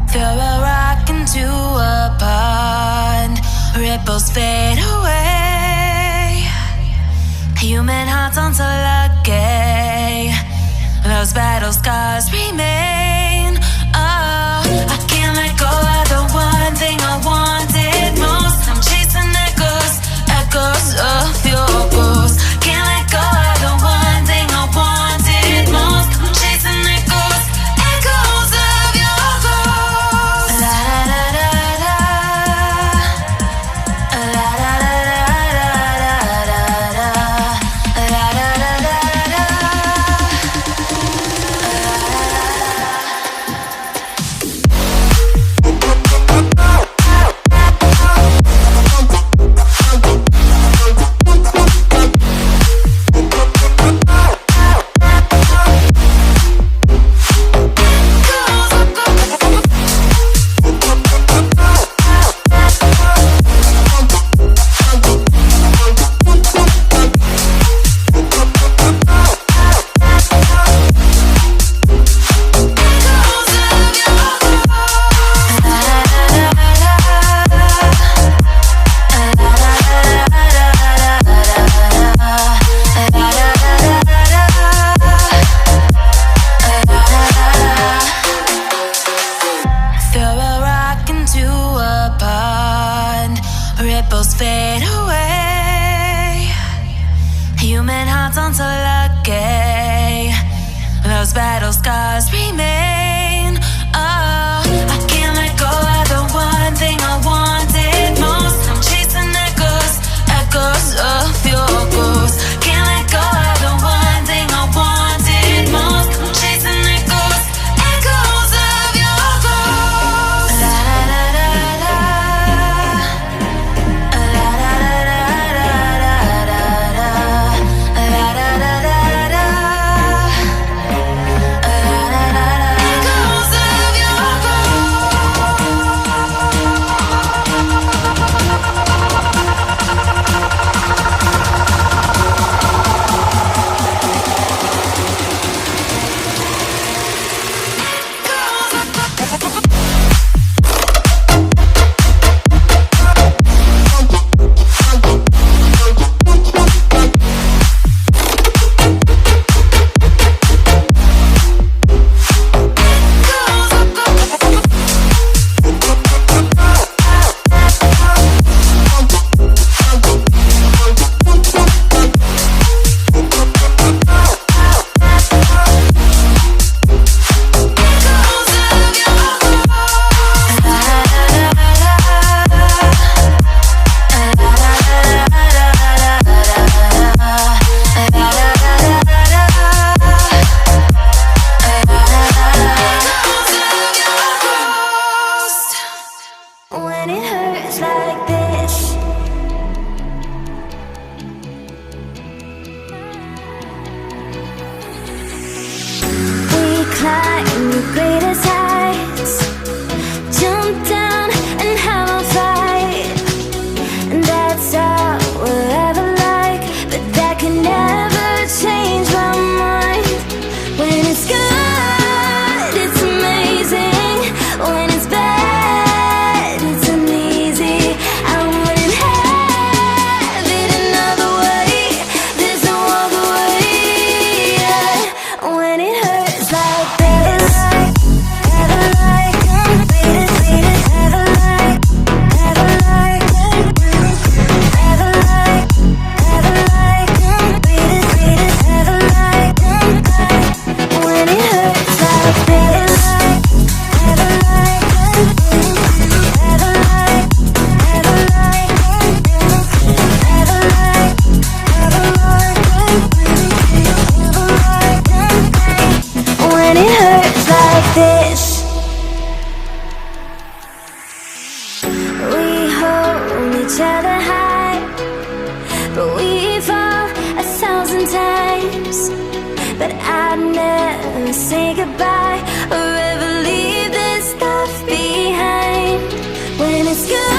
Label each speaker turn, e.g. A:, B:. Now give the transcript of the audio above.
A: Throw a rock into a pond, ripples fade away. Human hearts aren't so lucky, those battle scars remain. Oh, I can't let go of the one thing I wanted most. I'm chasing echoes, echoes of your ghost. Can't let go of the one thing I wanted most. I'm chasing echoes, echoes of your ghost. La da da da da, la da da da da, la da da da da. Ripples fade away. Human hearts aren't so lucky, those battle scars remain. Oh, I can't let go of the one thing I wanted most. I'm chasing echoes, echoes of your ghost. Can't let go of the one thing I wanted most. I'm chasing echoes, echoes of your ghost. La da da da da. When it hurts like this, we climb the greatest heights, jump down and have a fight. And that's all we'll ever like, but that can never change my mind. When it's good, it's amazing. When it's bad, it's uneasy. I wouldn't have it another way. There's no other way. When it hurts like this, ever like, ever like, ever like, ever like, ever like, ever like, when it hurts like this, ever like, ever like, ever like, ever like, ever like, when it hurts like this. We hold each other high, but we fall 1,000 times. But I'd never say goodbye or ever leave this stuff behind. When it's good.